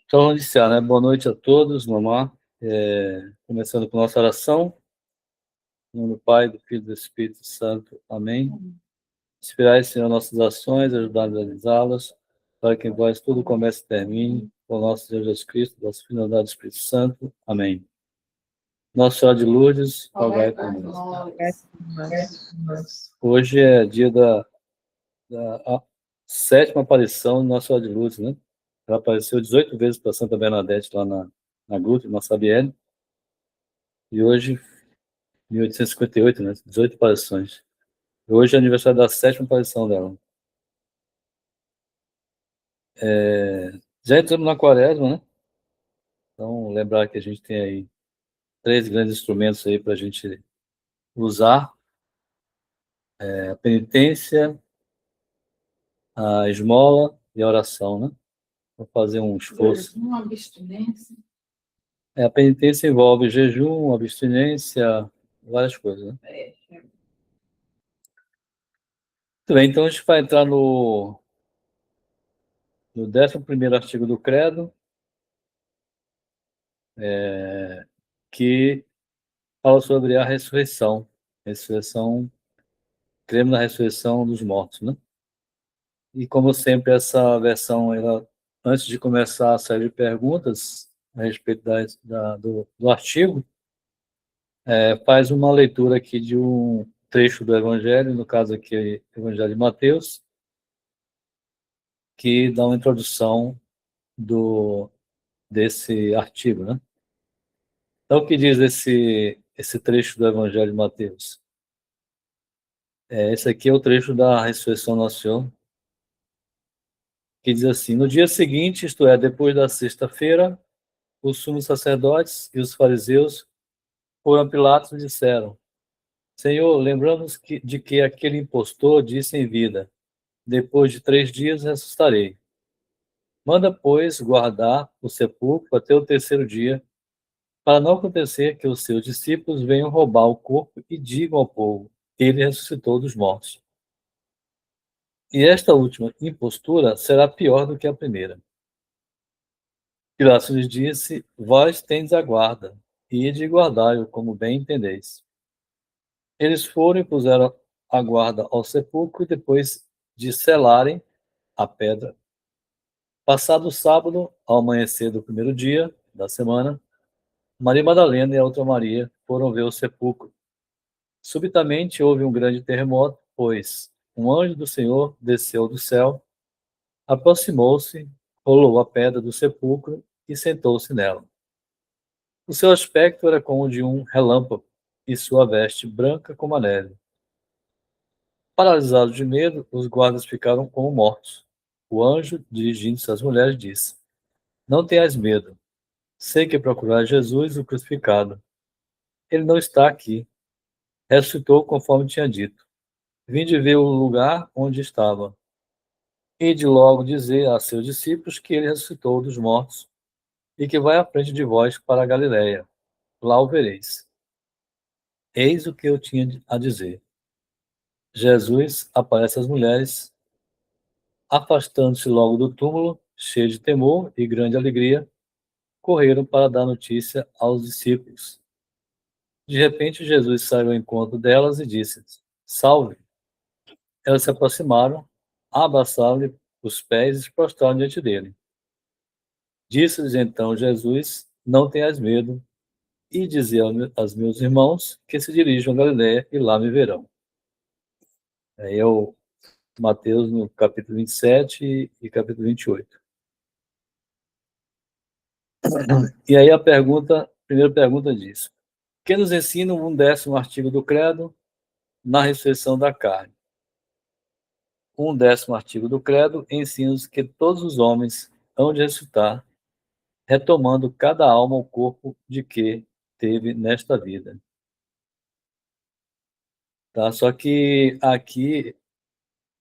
Então, vamos iniciar, né? Boa noite a todos, mamá. Começando com nossa oração. Em nome do Pai, do Filho e do Espírito Santo. Amém. Inspirai, Senhor, nossas ações, ajudar-nos a realizá-las, para que em vós tudo comece e termine, com o nosso Deus Jesus Cristo, nosso Filho e do Espírito Santo. Amém. Nossa Senhora de Lourdes, rogai por nós. Hoje é dia da sétima aparição de Nossa Senhora de Lourdes, né? Ela apareceu 18 vezes para Santa Bernadette lá na gruta, na Sabielle. E hoje, 1858, né? 18 aparições. E hoje é aniversário da sétima aparição dela. Já entramos na quaresma, né? Então, lembrar que a gente tem aí 3 grandes instrumentos aí para a gente usar. A penitência, a esmola e a oração, né? Vou fazer um esforço. Uma abstinência. A penitência envolve jejum, abstinência, várias coisas, né? Muito bem, então a gente vai entrar no 11º artigo do Credo, que fala sobre a ressurreição. Cremos na ressurreição dos mortos, né? E como sempre, essa versão, antes de começar a série de perguntas a respeito do artigo, faz uma leitura aqui de um trecho do Evangelho, no caso aqui, o Evangelho de Mateus, que dá uma introdução desse artigo, né? Então, o que diz esse trecho do Evangelho de Mateus? Esse aqui é o trecho da ressurreição do Nosso Senhor, que diz assim: no dia seguinte, isto é, depois da sexta-feira, os sumos sacerdotes e os fariseus foram a Pilatos e disseram: Senhor, lembramos de que aquele impostor disse em vida: depois de 3 dias ressuscitarei. Manda, pois, guardar o sepulcro até o 3º dia, para não acontecer que os seus discípulos venham roubar o corpo e digam ao povo: ele ressuscitou dos mortos. E esta última impostura será pior do que a primeira. Pilatos lhes disse: vós tendes a guarda, e ide guardai-o como bem entendeis. Eles foram e puseram a guarda ao sepulcro, e depois de selarem a pedra. Passado o sábado, ao amanhecer do 1º dia da semana, Maria Madalena e a outra Maria foram ver o sepulcro. Subitamente houve um grande terremoto, pois um anjo do Senhor desceu do céu, aproximou-se, rolou a pedra do sepulcro e sentou-se nela. O seu aspecto era como o de um relâmpago, e sua veste branca como a neve. Paralisados de medo, os guardas ficaram como mortos. O anjo, dirigindo-se às mulheres, disse: não tenhais medo. Sei que procurar Jesus, o crucificado. Ele não está aqui. Ressuscitou conforme tinha dito. Vinde ver o lugar onde estava. E de logo dizer a seus discípulos que ele ressuscitou dos mortos e que vai à frente de vós para a Galiléia. Lá o vereis. Eis o que eu tinha a dizer. Jesus aparece às mulheres, afastando-se logo do túmulo, cheio de temor e grande alegria, correram para dar notícia aos discípulos. De repente, Jesus saiu ao encontro delas e disse: salve! Elas se aproximaram, abraçaram-lhe os pés e se prostraram diante dele. Disse-lhes então Jesus: não tenhas medo, e dizia aos meus irmãos que se dirijam a Galiléia e lá me verão. Aí é o Mateus no capítulo 27 e capítulo 28. E aí a primeira pergunta diz: que nos ensina um 10º artigo do Credo na ressurreição da carne? Um 10º artigo do Credo ensina-nos que todos os homens hão de ressuscitar, retomando cada alma o corpo de que teve nesta vida. Tá? Só que aqui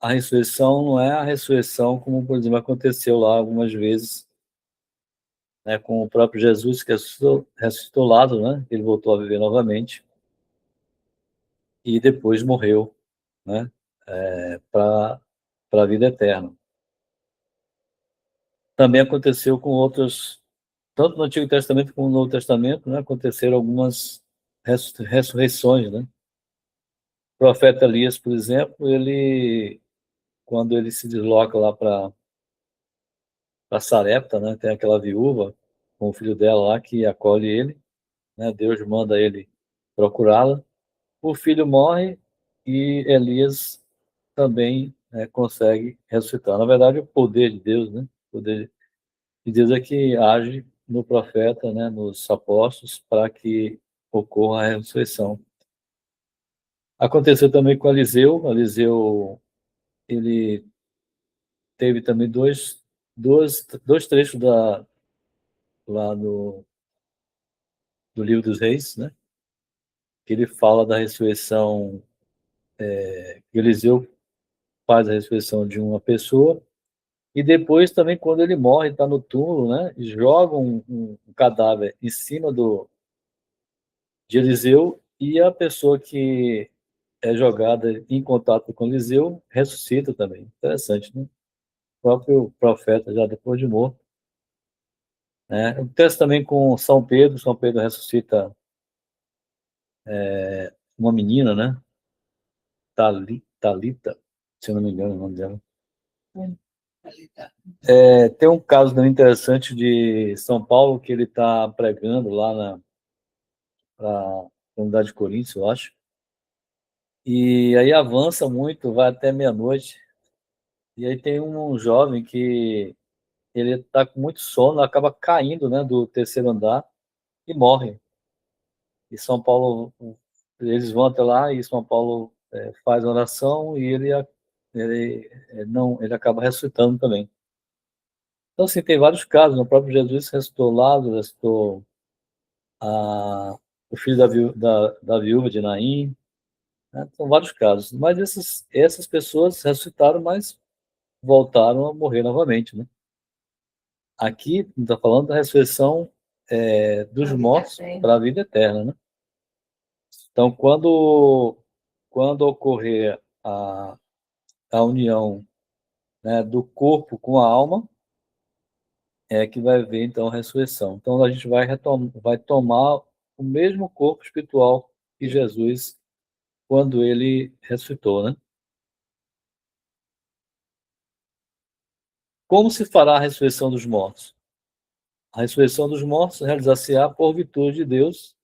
a ressurreição não é a ressurreição como, por exemplo, aconteceu lá algumas vezes, né, com o próprio Jesus, que ressuscitou Lázaro, né? Ele voltou a viver novamente e depois morreu, né, para a vida eterna. também aconteceu com outros, tanto no Antigo Testamento como no Novo Testamento, né, aconteceram algumas ressurreições, né? O profeta Elias, por exemplo, quando ele se desloca lá para Sarepta, né, tem aquela viúva com o filho dela lá que acolhe ele, né, Deus manda ele procurá-la. O filho morre e Elias também, né, consegue ressuscitar. Na verdade, o poder de Deus, né, o poder de Deus é que age no profeta, né, nos apóstolos, para que ocorra a ressurreição. Aconteceu também com Eliseu. Eliseu, ele teve também dois trechos lá do livro dos Reis, né, que ele fala da ressurreição. Eliseu faz a ressurreição de uma pessoa, e depois também, quando ele morre, está no túmulo, né, joga um cadáver em cima de Eliseu, e a pessoa que é jogada em contato com Eliseu ressuscita também. Interessante, né? O próprio profeta, já depois de morto. Né? Acontece também com São Pedro ressuscita uma menina, né? Talita, se eu não me engano o nome dela. Tem um caso também interessante de São Paulo, que ele está pregando lá na comunidade de Coríntios, eu acho. E aí avança muito, vai até meia-noite. E aí tem um jovem que ele está com muito sono, acaba caindo, né, do terceiro andar e morre. E São Paulo, eles vão até lá e São Paulo faz oração e não, ele acaba ressuscitando também. Então, assim, tem vários casos. O próprio Jesus ressuscitou Lázaro, ressuscitou o filho da viúva de Naim, né? São vários casos. Mas essas pessoas ressuscitaram, mas voltaram a morrer novamente, né? Aqui, está falando da ressurreição dos mortos para a vida eterna, né? Então, quando ocorrer a união, né, do corpo com a alma, é que vai haver, então, a ressurreição. Então, a gente vai tomar o mesmo corpo espiritual que Jesus, quando ele ressuscitou, né? Como se fará a ressurreição dos mortos? A ressurreição dos mortos realizar-se-á por virtude de Deus,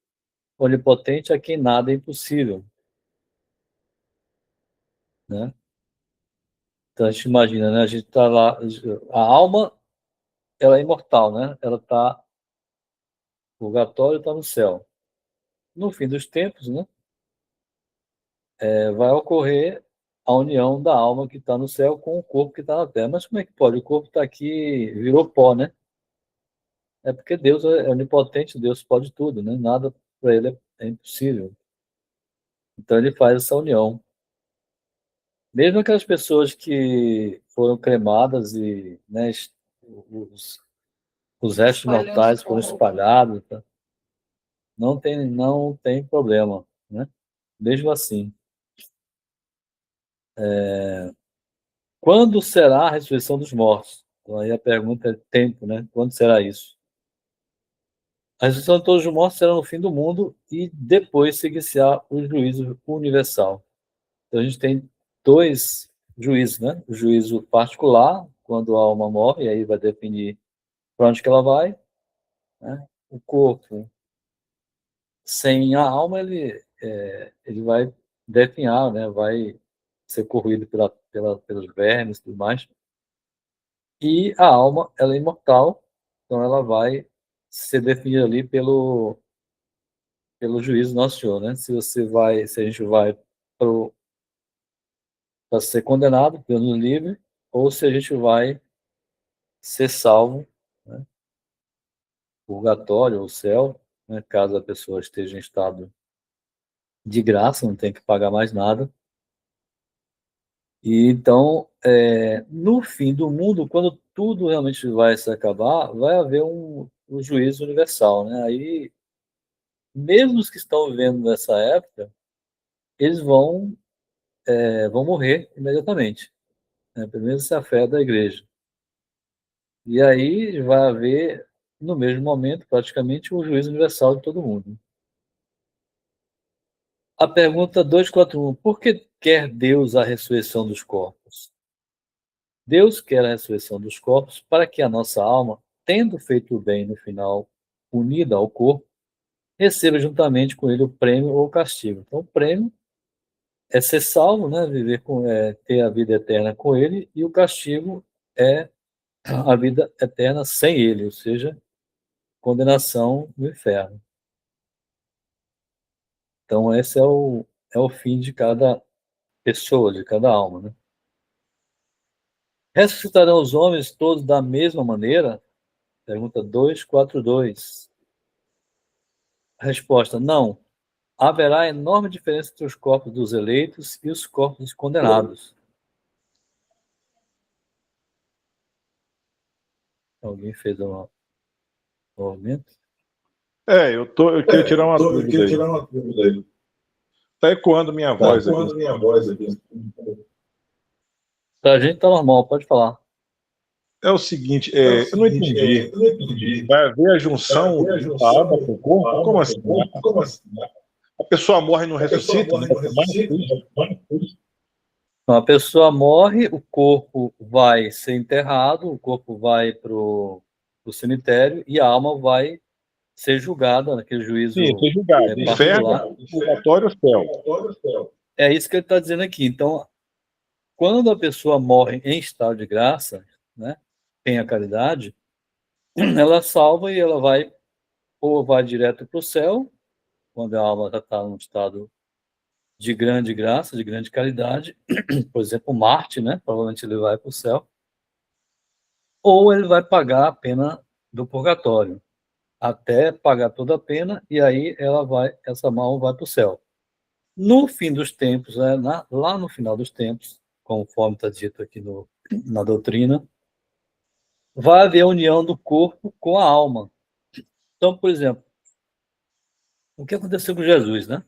onipotente, a quem nada é impossível, né? Então, a gente imagina, né? A gente está lá, a alma, ela é imortal, né? Ela está, o purgatório está no céu. No fim dos tempos, né? Vai ocorrer a união da alma que está no céu com o corpo que está na terra. Mas como é que pode? O corpo está aqui, virou pó, né? É porque Deus é onipotente, Deus pode tudo, né? Nada para ele é impossível. Então ele faz essa união. Mesmo aquelas pessoas que foram cremadas e, né, os, os restos mortais foram espalhados, tá? Não tem problema, né? Mesmo assim. Quando será a ressurreição dos mortos? Então, aí a pergunta é tempo, né? Quando será isso? A ressurreição de todos os mortos será no fim do mundo e depois seguir-se-á o juízo universal. Então, a gente tem dois juízos, né? O juízo particular, quando a alma morre, aí vai definir para onde que ela vai, né? O corpo, sem a alma, ele vai definhar, né? Vai ser corroído pelos vermes e tudo mais. E a alma, ela é imortal, então ela vai ser definida ali pelo juízo do Nosso Senhor, né? Se a gente vai para ser condenado, Deus livre, ou se a gente vai ser salvo, né? Purgatório ou céu, né? Caso a pessoa esteja em estado de graça, não tem que pagar mais nada. E então, no fim do mundo, quando tudo realmente vai se acabar, vai haver um juízo universal, né? Aí, mesmo os que estão vivendo nessa época, eles vão morrer imediatamente, né? Pelo menos essa é a fé da igreja. E aí vai haver, no mesmo momento, praticamente, o juízo universal de todo mundo. A pergunta 241: por que quer Deus a ressurreição dos corpos? Deus quer a ressurreição dos corpos para que a nossa alma, tendo feito o bem no final, unida ao corpo, receba juntamente com ele o prêmio ou o castigo. Então, o prêmio é ser salvo, né? Viver ter a vida eterna com ele, e o castigo é a vida eterna sem ele, ou seja, condenação no inferno. Então, esse é o fim de cada pessoa, de cada alma, né? Ressuscitarão os homens todos da mesma maneira? Pergunta 242. Resposta: não. Haverá enorme diferença entre os corpos dos eleitos e os corpos dos condenados. Alguém fez um movimento? Eu queria tirar uma dúvida aí. Tá ecoando minha voz aqui. Pra gente tá normal, pode falar. É o seguinte, eu não entendi. Vai haver a junção da alma com o corpo? Como assim? A pessoa morre e não ressuscita? Então, a pessoa morre, o corpo vai ser enterrado, o corpo vai para o cemitério e a alma vai ser julgada naquele juízo. Sim, ser julgado. Inferno, purgatório, céu. É isso que ele está dizendo aqui. Então, quando a pessoa morre em estado de graça, né, tem a caridade, ela salva e ela vai, ou vai direto para o céu, quando a alma já está num estado de grande graça, de grande caridade, por exemplo, Marte, né, provavelmente ele vai para o céu, ou ele vai pagar a pena do purgatório, até pagar toda a pena, e aí essa alma vai para o céu. No fim dos tempos, né, lá no final dos tempos, conforme está dito aqui na doutrina, vai haver a união do corpo com a alma. Então, por exemplo, o que aconteceu com Jesus, né?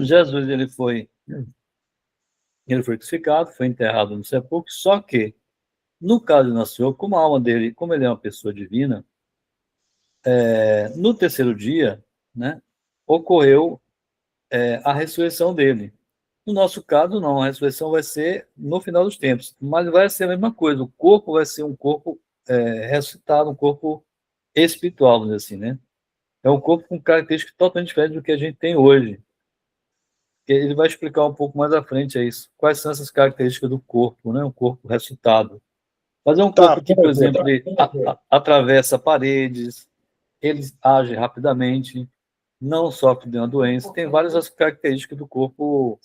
Jesus ele foi crucificado, foi enterrado no sepulcro, só que no caso de Nosso Senhor, como a alma dele, como ele é uma pessoa divina, no terceiro dia, né, ocorreu a ressurreição dele. No nosso caso, não, a ressurreição vai ser no final dos tempos, mas vai ser a mesma coisa, o corpo vai ser um corpo ressuscitado, um corpo espiritual, vamos dizer assim, né? É um corpo com características totalmente diferentes do que a gente tem hoje. Ele vai explicar um pouco mais à frente isso. Quais são essas características do corpo, né? Um corpo ressuscitado. Mas é um corpo que, por exemplo, ele atravessa paredes, ele age rapidamente, não sofre de uma doença. Tem várias características do corpo,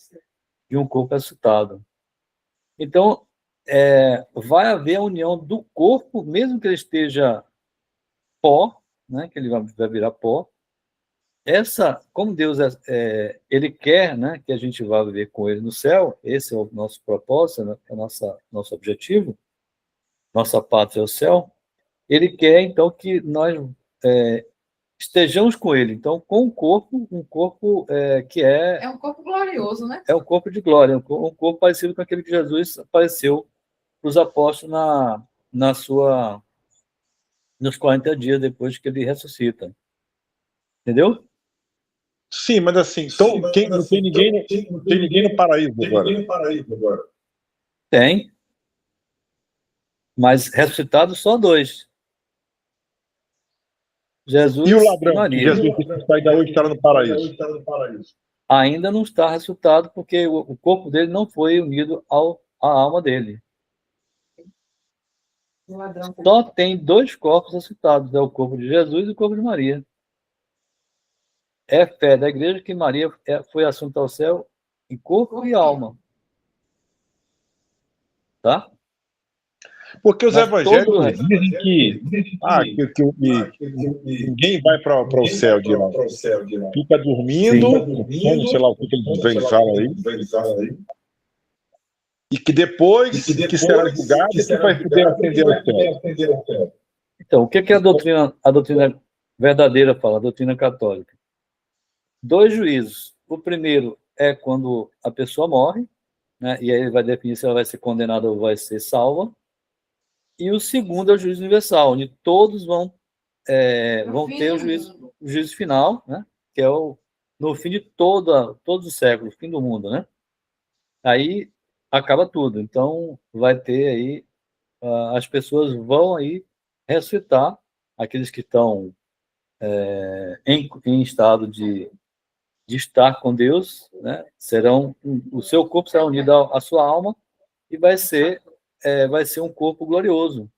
de um corpo ressuscitado. Então, vai haver a união do corpo, mesmo que ele esteja pó, né? Que ele vai virar pó. Como Deus ele quer, né, que a gente vá viver com ele no céu, esse é o nosso propósito, né, é o nosso objetivo, nossa pátria é o céu. Ele quer então que nós estejamos com ele, então com um corpo que é um corpo glorioso, né? É um corpo de glória, um corpo parecido com aquele que Jesus apareceu para os apóstolos nos 40 dias depois que ele ressuscita. Entendeu? Sim, mas assim, então não tem ninguém no paraíso agora. Tem. Mas ressuscitados só dois. Jesus e o ladrão, e Maria. Jesus que ainda hoje está no paraíso. Ainda não está ressuscitado porque o corpo dele não foi unido à alma dele. Só tem dois corpos ressuscitados, é o corpo de Jesus e o corpo de Maria. É fé da igreja que Maria foi assunta ao céu em corpo e alma. Tá? Porque os evangélicos dizem que ninguém vai para o céu de lá. Fica dormindo, sono, sei lá o que eles falam aí. E que depois que será julgado, que vai poder ascender ao céu. Então, o que é a doutrina verdadeira fala, a doutrina católica? Dois juízos. O primeiro é quando a pessoa morre, né, e aí ele vai definir se ela vai ser condenada ou vai ser salva. E o segundo é o juízo universal, onde todos vão ter o juízo final, né? Que é no fim de todos os séculos, fim do mundo, né? Aí acaba tudo. Então, vai ter aí, as pessoas vão aí ressuscitar, aqueles que estão em estado de estar com Deus, né? O seu corpo será unido à sua alma e vai ser um corpo glorioso.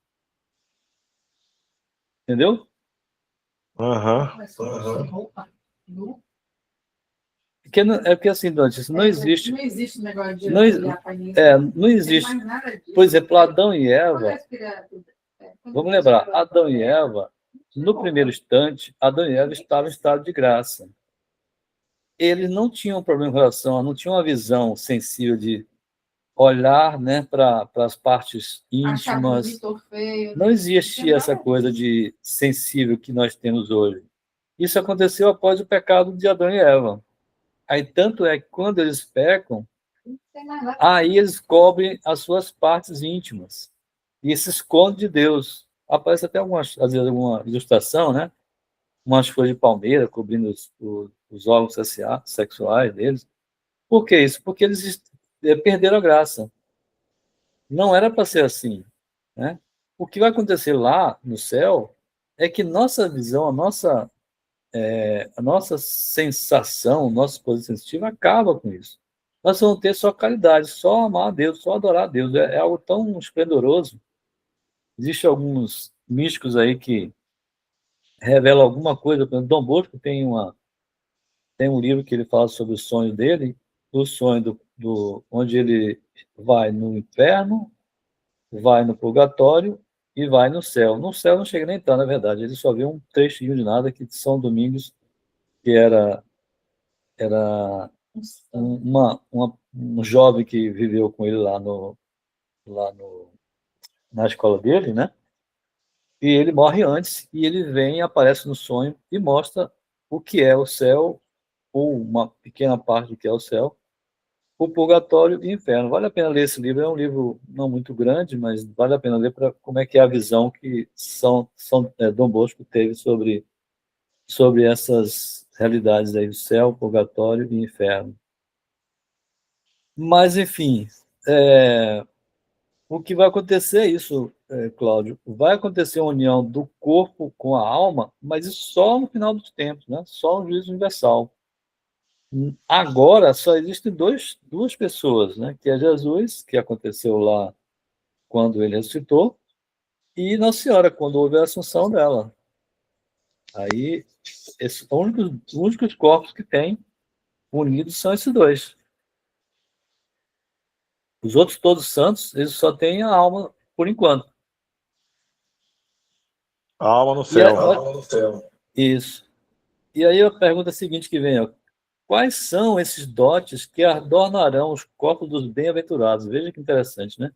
Entendeu? Aham. Porque assim, Dante, não existe. Não existe negócio de Não existe. Por exemplo, Adão e Eva. Vamos lembrar, Adão e Eva, no primeiro instante, Adão e Eva estavam em estado de graça. Eles não tinham problema em relação, não tinham uma visão sensível de olhar, né, para as partes íntimas. Não existia essa coisa de sensível que nós temos hoje. Isso aconteceu após o pecado de Adão e Eva. Aí, tanto é que quando eles pecam, aí eles cobrem as suas partes íntimas e se escondem de Deus. Aparece até às vezes, alguma ilustração, né? Umas folhas de palmeira cobrindo os órgãos sexuais deles. Por que isso? Porque eles perderam a graça. Não era para ser assim, né? O que vai acontecer lá no céu é que nossa visão, a nossa sensação, o nosso poder sensitivo acaba com isso. Nós vamos ter só caridade, só amar a Deus, só adorar a Deus. É algo tão esplendoroso. Existem alguns místicos aí que revelam alguma coisa. Por exemplo, Dom Bosco tem um livro que ele fala sobre o sonho dele, o sonho onde ele vai no inferno, vai no purgatório e vai no céu. No céu não chega nem estar, na verdade. Ele só vê um trechinho de nada, que São Domingos, que era um jovem que viveu com ele na escola dele, né? E ele morre antes, e ele vem, aparece no sonho e mostra o que é o céu, ou uma pequena parte do que é o céu, o purgatório e o inferno. Vale a pena ler esse livro, é um livro não muito grande, mas vale a pena ler para como é que é a visão que Dom Bosco teve sobre essas realidades aí, o céu, purgatório e inferno. Mas, enfim, o que vai acontecer é isso, Cláudio. Vai acontecer a união do corpo com a alma, mas isso só no final dos tempos, né? Só no juízo universal. Agora, só existem duas pessoas, né? Que é Jesus, que aconteceu lá quando ele ressuscitou, e Nossa Senhora, quando houve a assunção dela. Aí, os únicos corpos que tem unidos são esses dois. Os outros todos santos, eles só têm a alma por enquanto. A alma no céu. Alma no céu. Isso. E aí a pergunta seguinte que vem, ó, quais são esses dotes que adornarão os corpos dos bem-aventurados? Veja que interessante, né?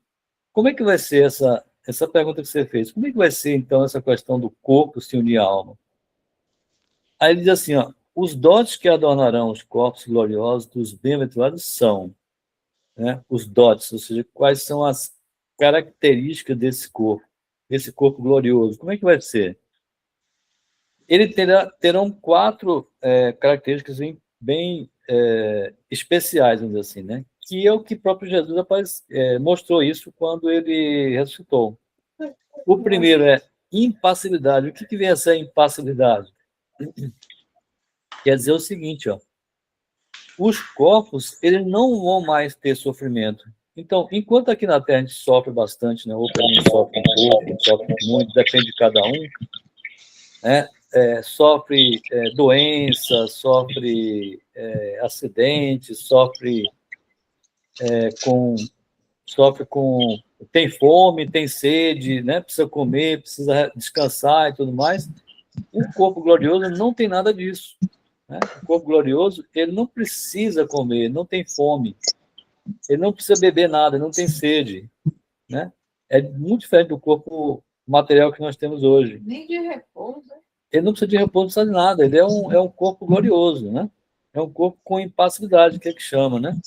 Como é que vai ser essa pergunta que você fez? Como é que vai ser, então, essa questão do corpo se unir à alma? Aí ele diz assim, ó, os dotes que adornarão os corpos gloriosos dos bem-aventurados são, né, os dotes, ou seja, quais são as características desse corpo glorioso. Como é que vai ser? Ele terão 4 características bem especiais, vamos dizer assim, né? Que é o que o próprio Jesus mostrou isso quando ele ressuscitou. O primeiro é impassibilidade. O que vem a ser impassibilidade? Quer dizer o seguinte, ó, os corpos eles não vão mais ter sofrimento. Então, enquanto aqui na Terra a gente sofre bastante, né? Ou pelo menos sofre um pouco, sofre muito, depende de cada um, né? Sofre doença, sofre acidente, sofre tem fome, tem sede, né? Precisa comer, precisa descansar e tudo mais. O corpo glorioso não tem nada disso, né? O corpo glorioso ele não precisa comer, não tem fome, ele não precisa beber nada, não tem sede, né? É muito diferente do corpo material que nós temos hoje. Nem de repouso. Ele não precisa de repouso, não precisa de nada. Ele é um corpo glorioso, né? É um corpo com impassibilidade, que é que chama, né?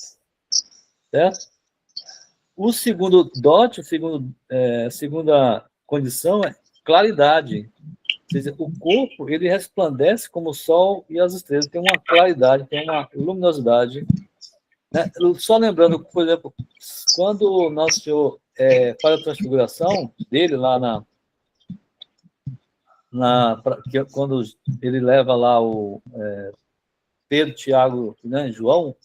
Certo? O segundo dote, a segunda condição é claridade. Quer dizer, o corpo, ele resplandece como o sol e as estrelas. Tem uma claridade, tem uma luminosidade. Né? Só lembrando, por exemplo, quando o Nosso Senhor faz a transfiguração dele lá quando ele leva lá o Pedro, Tiago, né, João,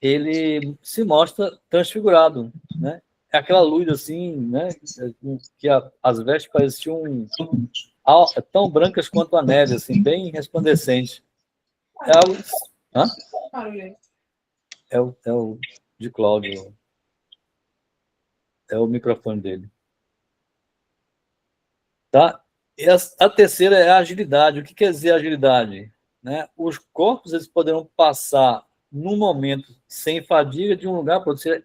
ele se mostra transfigurado, né? É aquela luz assim, né, que as vestes pareciam tão brancas quanto a neve, assim, bem resplandecente. É algo... Hã? É o de Cláudio. É o microfone dele. Tá? E a terceira é a agilidade. O que quer dizer agilidade? Né? Os corpos eles poderão passar num momento sem fadiga de um lugar para outro.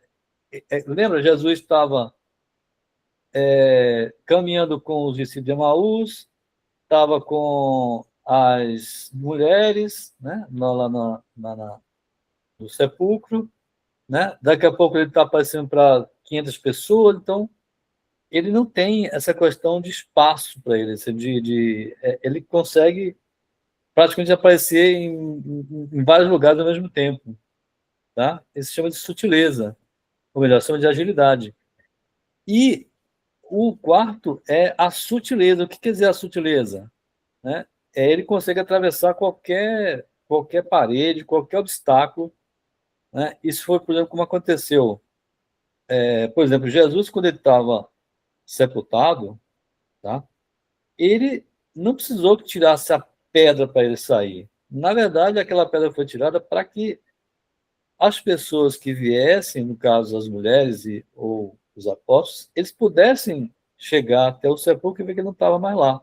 Lembra? Jesus estava caminhando com os discípulos de Emaús, estava com as mulheres, né? Lá no sepulcro, né? Daqui a pouco ele está aparecendo para 500 pessoas, então ele não tem essa questão de espaço para ele, assim, ele consegue praticamente aparecer em vários lugares ao mesmo tempo, tá? Isso se chama de sutileza, ou melhor, se chama de agilidade. E o quarto é a sutileza. O que quer dizer a sutileza? Né? Ele consegue atravessar qualquer parede, qualquer obstáculo. Né? Isso foi, por exemplo, como aconteceu. Por exemplo, Jesus, quando ele estava sepultado, tá? Ele não precisou que tirasse a pedra para ele sair. Na verdade, aquela pedra foi tirada para que as pessoas que viessem, no caso as mulheres ou os apóstolos, eles pudessem chegar até o sepulcro e ver que ele não estava mais lá.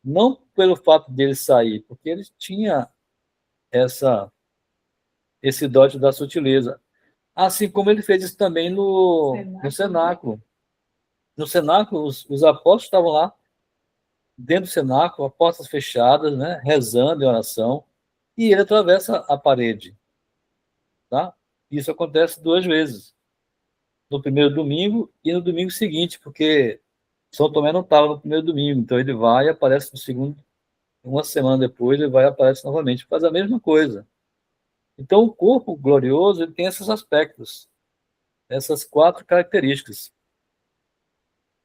Não pelo fato dele sair, porque ele tinha esse dote da sutileza. Assim como ele fez isso também no cenáculo. No cenáculo, os apóstolos estavam lá, dentro do cenáculo, portas fechadas, né, rezando em oração, e ele atravessa a parede. Tá? Isso acontece 2 vezes. No primeiro domingo e no domingo seguinte, porque São Tomé não estava no primeiro domingo, então ele vai e aparece no segundo, uma semana depois ele vai e aparece novamente, faz a mesma coisa. Então o corpo glorioso ele tem esses aspectos, essas 4 características.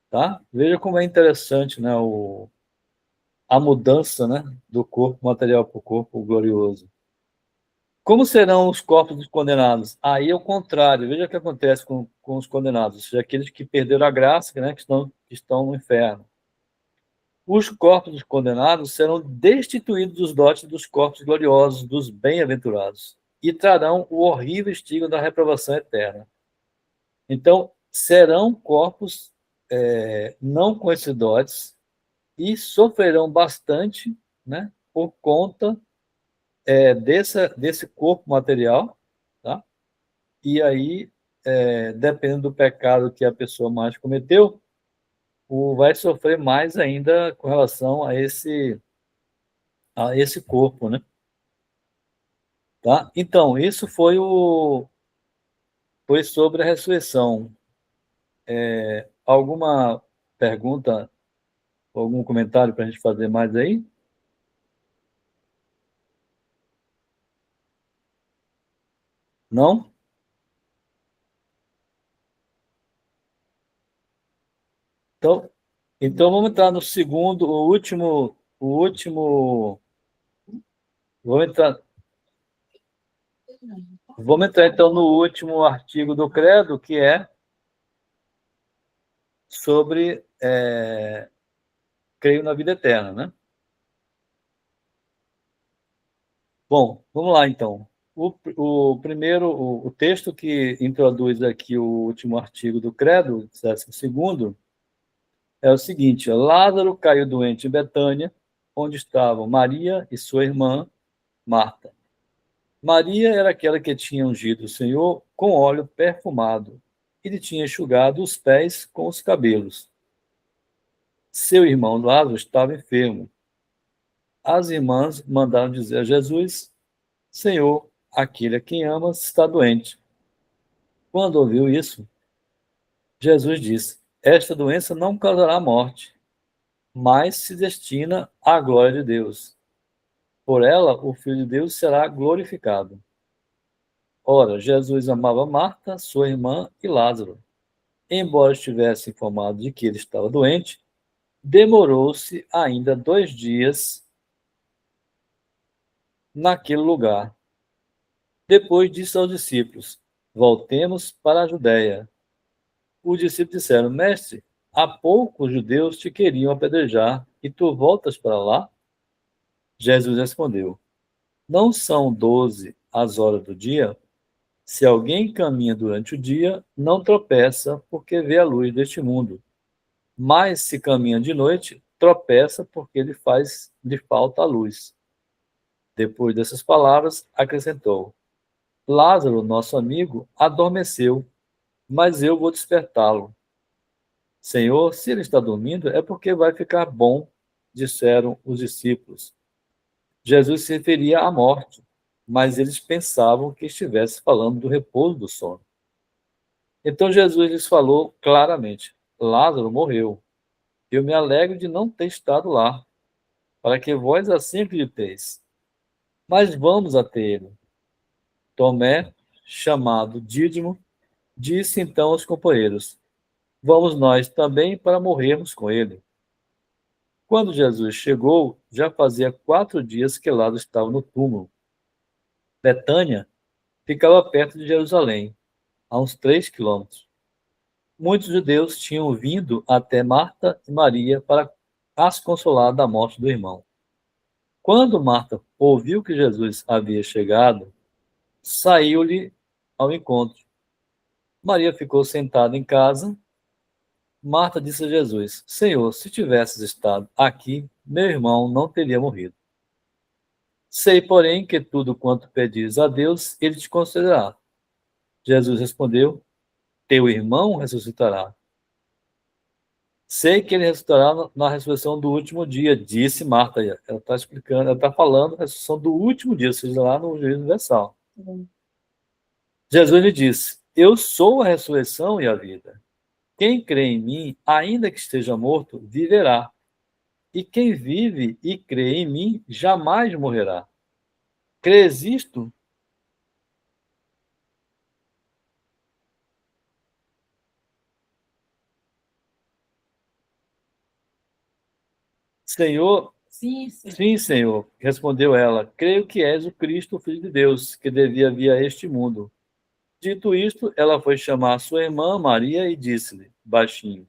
Tá? Veja como é interessante, né, a mudança, né, do corpo material para o corpo glorioso. Como serão os corpos dos condenados? Aí é o contrário. Veja o que acontece com os condenados, ou seja, aqueles que perderam a graça, né, que estão no inferno. Os corpos dos condenados serão destituídos dos dotes dos corpos gloriosos dos bem-aventurados e trarão o horrível estigma da reprovação eterna. Então, serão corpos não com esses dotes e sofrerão bastante, né, por conta desse corpo material, tá? E aí, dependendo do pecado que a pessoa mais cometeu, vai sofrer mais ainda com relação a esse corpo, né? Tá? Então, isso foi sobre a ressurreição. Alguma pergunta, algum comentário para a gente fazer mais aí? Não? Então vamos entrar no segundo, vamos entrar então no último artigo do Credo, que é sobre creio na vida eterna, né? Bom, vamos lá então. O primeiro, o texto que introduz aqui o último artigo do Credo, 12º, é o seguinte: Lázaro caiu doente em Betânia, onde estavam Maria e sua irmã Marta. Maria era aquela que tinha ungido o Senhor com óleo perfumado e lhe tinha enxugado os pés com os cabelos. Seu irmão Lázaro estava enfermo. As irmãs mandaram dizer a Jesus: Senhor, aquele a quem amas está doente. Quando ouviu isso, Jesus disse: esta doença não causará morte, mas se destina à glória de Deus. Por ela, o Filho de Deus será glorificado. Ora, Jesus amava Marta, sua irmã e Lázaro. Embora estivesse informado de que ele estava doente, demorou-se ainda 2 dias naquele lugar. Depois disse aos discípulos: voltemos para a Judéia. Os discípulos disseram: Mestre, há pouco os judeus te queriam apedrejar e tu voltas para lá? Jesus respondeu: não são 12 as horas do dia? Se alguém caminha durante o dia, não tropeça porque vê a luz deste mundo. Mas se caminha de noite, tropeça porque lhe falta a luz. Depois dessas palavras, acrescentou: Lázaro, nosso amigo, adormeceu, mas eu vou despertá-lo. Senhor, se ele está dormindo, é porque vai ficar bom, disseram os discípulos. Jesus se referia à morte, mas eles pensavam que estivesse falando do repouso do sono. Então Jesus lhes falou claramente: Lázaro morreu. Eu me alegro de não ter estado lá, para que vós assim acrediteis. Mas vamos até ele. Tomé, chamado Dídimo, disse então aos companheiros: vamos nós também para morrermos com ele. Quando Jesus chegou, já fazia 4 dias que Lázaro estava no túmulo. Betânia ficava perto de Jerusalém, a uns 3 quilômetros. Muitos judeus tinham vindo até Marta e Maria para as consolar da morte do irmão. Quando Marta ouviu que Jesus havia chegado, saiu-lhe ao encontro. Maria ficou sentada em casa. Marta disse a Jesus: Senhor, se tivesses estado aqui, meu irmão não teria morrido. Sei, porém, que tudo quanto pedires a Deus, ele te concederá. Jesus respondeu: teu irmão ressuscitará. Sei que ele ressuscitará na ressurreição do último dia, disse Marta. Ela está explicando, ela está falando da ressurreição do último dia, ou seja, lá no juízo universal. Jesus lhe disse: eu sou a ressurreição e a vida. Quem crê em mim, ainda que esteja morto, viverá. E quem vive e crê em mim, jamais morrerá. Crês isto? Senhor, Sim, sim, Senhor, respondeu ela. Creio que és o Cristo, o Filho de Deus, que devia vir a este mundo. Dito isto, ela foi chamar sua irmã Maria e disse-lhe, baixinho: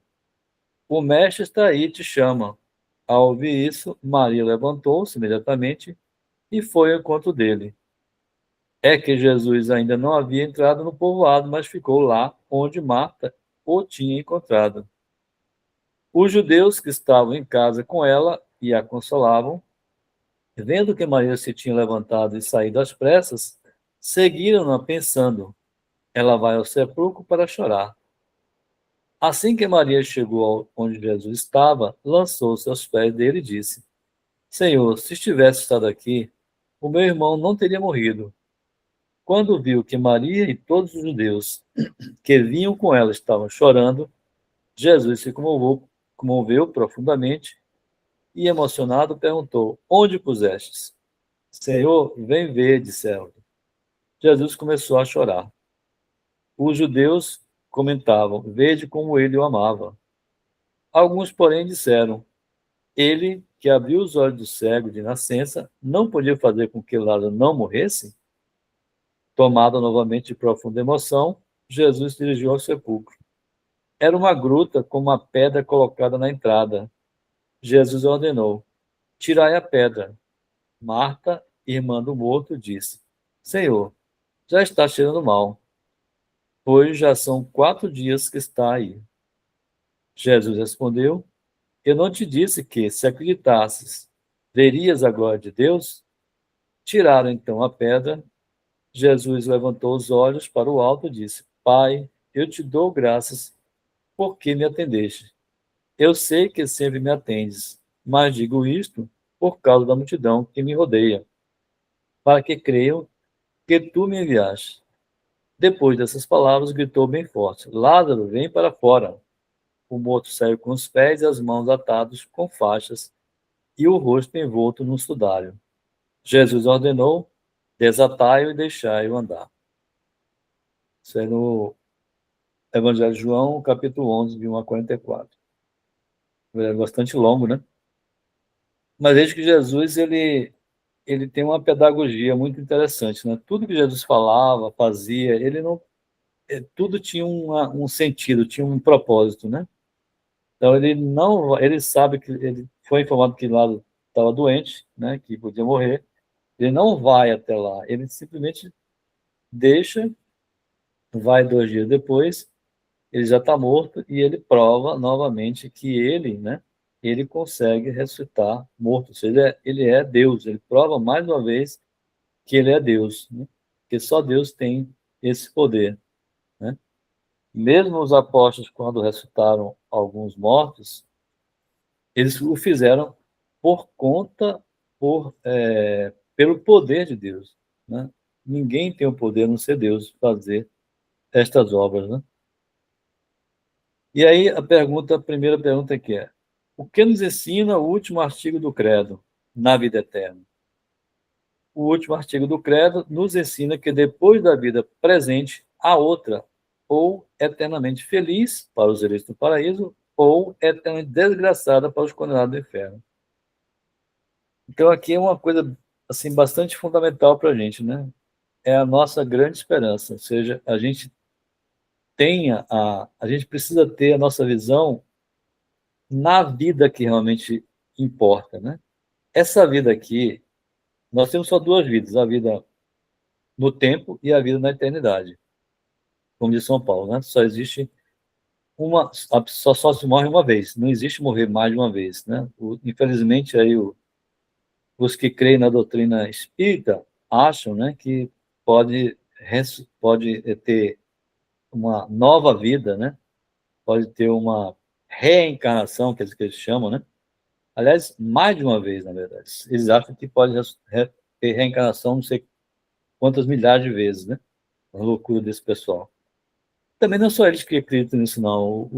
o mestre está aí e te chama. Ao ouvir isso, Maria levantou-se imediatamente e foi ao encontro dele. É que Jesus ainda não havia entrado no povoado, mas ficou lá onde Marta o tinha encontrado. Os judeus que estavam em casa com ela e a consolavam, vendo que Maria se tinha levantado e saído às pressas, seguiram-na pensando: ela vai ao sepulcro para chorar. Assim que Maria chegou onde Jesus estava, lançou-se aos pés dele e disse: Senhor, se estivesse estado aqui, o meu irmão não teria morrido. Quando viu que Maria e todos os judeus que vinham com ela estavam chorando, Jesus se comoveu profundamente e, emocionado, perguntou: onde o pusestes? Senhor, vem ver, disseram. Jesus começou a chorar. Os judeus comentavam: vede como ele o amava. Alguns, porém, disseram: ele, que abriu os olhos do cego de nascença, não podia fazer com que Lázaro não morresse? Tomado novamente de profunda emoção, Jesus se dirigiu ao sepulcro. Era uma gruta com uma pedra colocada na entrada. Jesus ordenou: tirai a pedra. Marta, irmã do morto, disse: Senhor, já está cheirando mal, pois já são 4 dias que está aí. Jesus respondeu: eu não te disse que, se acreditasses, verias a glória de Deus? Tiraram então a pedra. Jesus levantou os olhos para o alto e disse: Pai, eu te dou graças porque me atendeste. Eu sei que sempre me atendes, mas digo isto por causa da multidão que me rodeia, para que creiam que tu me enviaste. Depois dessas palavras, gritou bem forte: Lázaro, vem para fora. o morto saiu com os pés e as mãos atados com faixas e o rosto envolto num sudário. Jesus ordenou: desatai-o e deixai-o andar. Isso é no Evangelho de João, capítulo 11, de 1 a 44. É bastante longo, né? Mas veja que Jesus, ele tem uma pedagogia muito interessante, né? Tudo que Jesus falava, fazia, ele não... tudo tinha um sentido, tinha um propósito, né? Então, ele sabe que ele foi informado que lá estava doente, né? Que podia morrer. Ele não vai até lá, ele simplesmente deixa, vai 2 dias depois, ele já está morto e ele prova novamente que ele, né? Ele consegue ressuscitar morto, ou seja, ele é Deus. Ele prova mais uma vez que ele é Deus, né? Porque só Deus tem esse poder, né? Mesmo os apóstolos, quando ressuscitaram alguns mortos, eles o fizeram por conta, pelo poder de Deus, né? Ninguém tem o poder, a não ser Deus, de fazer estas obras, né? E aí a primeira pergunta aqui é: o que nos ensina o último artigo do Credo na vida eterna? O último artigo do Credo nos ensina que depois da vida presente há outra, ou eternamente feliz para os eleitos do paraíso, ou eternamente desgraçada para os condenados do inferno. Então aqui é uma coisa assim bastante fundamental para a gente, né? É a nossa grande esperança, ou seja, a gente precisa ter a nossa visão na vida que realmente importa, né? Essa vida aqui, nós temos só 2 vidas, a vida no tempo e a vida na eternidade, como diz São Paulo, né? Só existe só se morre uma vez, não existe morrer mais de uma vez, né? Infelizmente, aí os que creem na doutrina espírita acham, né, que pode ter uma nova vida, né? Pode ter uma reencarnação, que eles chamam, né? Aliás, mais de uma vez, na verdade. Eles acham que pode ter reencarnação não sei quantas milhares de vezes, né? A loucura desse pessoal. Também não só eles que acreditam nisso, não.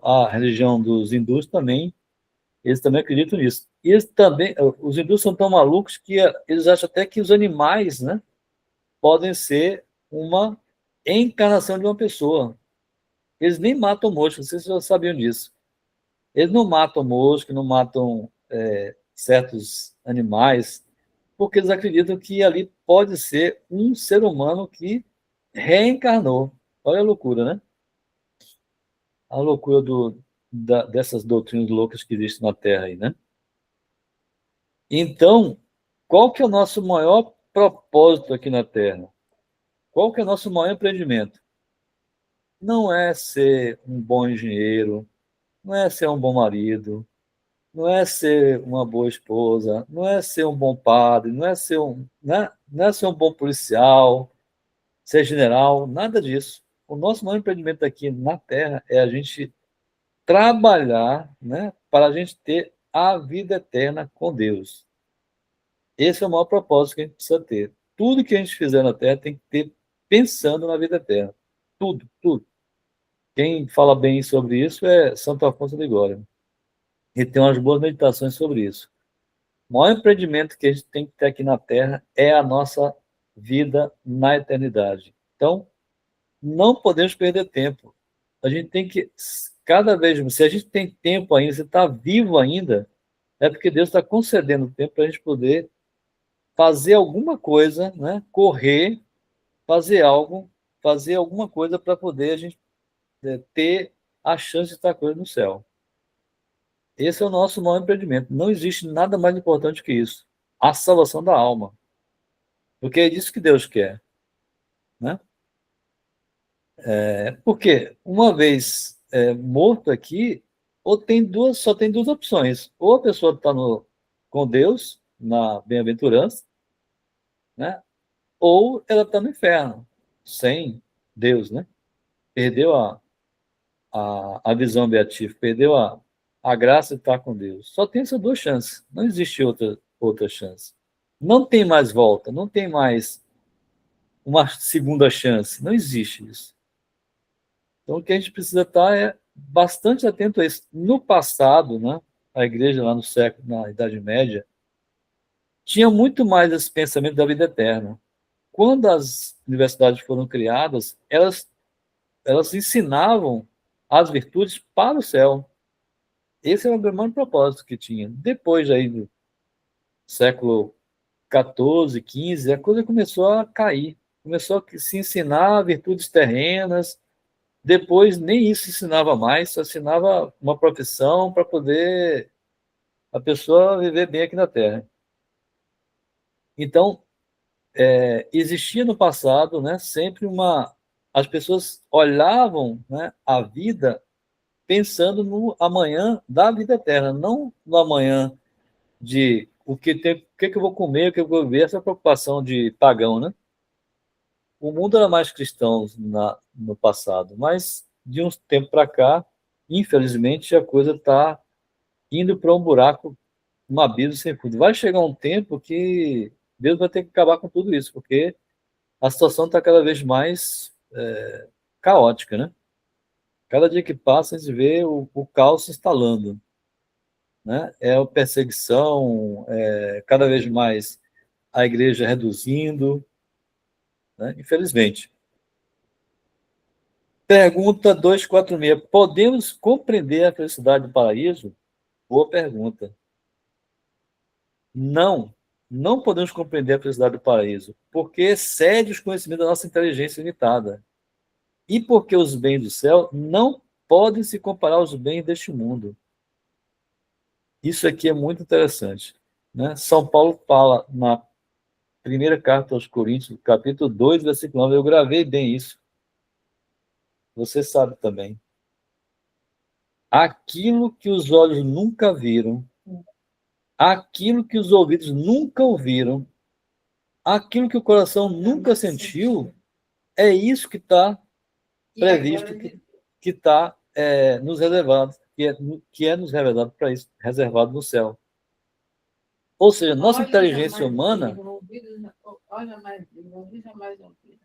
A religião dos hindus também, eles também acreditam nisso. E eles também, os hindus são tão malucos que eles acham até que os animais, né, podem ser uma encarnação de uma pessoa. Eles nem matam mosca, vocês já sabiam disso. Eles não matam mosca, não matam certos animais, porque eles acreditam que ali pode ser um ser humano que reencarnou. Olha a loucura, né? A loucura dessas doutrinas loucas que existem na Terra aí, né? Então, qual que é o nosso maior propósito aqui na Terra? Qual que é o nosso maior empreendimento? Não é ser um bom engenheiro, não é ser um bom marido, não é ser uma boa esposa, não é ser um bom padre, não é ser um bom policial, ser general, nada disso. O nosso maior empreendimento aqui na Terra é a gente trabalhar, né, para a gente ter a vida eterna com Deus. Esse é o maior propósito que a gente precisa ter. Tudo que a gente fizer na Terra tem que ter pensando na vida eterna. Tudo, tudo. Quem fala bem sobre isso é Santo Afonso de Ligório. E tem umas boas meditações sobre isso. O maior empreendimento que a gente tem que ter aqui na Terra é a nossa vida na eternidade. Então, não podemos perder tempo. A gente tem que, cada vez mais, se a gente tem tempo ainda, se está vivo ainda, é porque Deus está concedendo tempo para a gente poder fazer alguma coisa, né? Correr, fazer algo, fazer alguma coisa para poder a gente ter a chance de estar com ele no céu. Esse é o nosso maior empreendimento. Não existe nada mais importante que isso. A salvação da alma. Porque é isso que Deus quer, né? Porque uma vez morto aqui, só tem 2 opções. Ou a pessoa está com Deus, na bem-aventurança, né? Ou ela está no inferno, sem Deus, né? Perdeu a visão beatífica, perdeu a graça de estar com Deus. Só tem essas 2 chances. Não existe outra chance. Não tem mais volta, não tem mais uma segunda chance. Não existe isso. Então, o que a gente precisa estar é bastante atento a isso. No passado, né, a igreja lá no século, na Idade Média, tinha muito mais esse pensamento da vida eterna. Quando as universidades foram criadas, elas ensinavam as virtudes para o céu. Esse era o grande propósito que tinha. Depois aí do século 14, 15, a coisa começou a cair. Começou a se ensinar virtudes terrenas. Depois nem isso ensinava mais, só ensinava uma profissão para poder a pessoa viver bem aqui na Terra. Então, existia no passado, né, sempre uma... As pessoas olhavam, né, a vida pensando no amanhã da vida eterna, não no amanhã de o que eu vou comer, o que eu vou ver, essa preocupação de pagão, né? O mundo era mais cristão no passado, mas de uns tempos para cá, infelizmente, a coisa está indo para um buraco, um abismo sem fundo. Vai chegar um tempo que Deus vai ter que acabar com tudo isso, porque a situação está cada vez mais caótica, né? Cada dia que passa, a gente vê o caos se instalando, né? É a perseguição, cada vez mais a igreja reduzindo, né? Infelizmente. Pergunta 246. Podemos compreender a felicidade do paraíso? Boa pergunta. Não, não podemos compreender a felicidade do paraíso, porque excede os conhecimentos da nossa inteligência limitada. E porque os bens do céu não podem se comparar aos bens deste mundo. Isso aqui é muito interessante, né? São Paulo fala na primeira carta aos Coríntios, capítulo 2, versículo 9. Eu gravei bem isso. Você sabe também. Aquilo que os olhos nunca viram, aquilo que os ouvidos nunca ouviram, aquilo que o coração nunca sentiu, é isso que está previsto, que está nos reservado, que é nos reservado para isso, reservado no céu. Ou seja, nossa inteligência humana... Olha mais, ouvi jamais ouvido.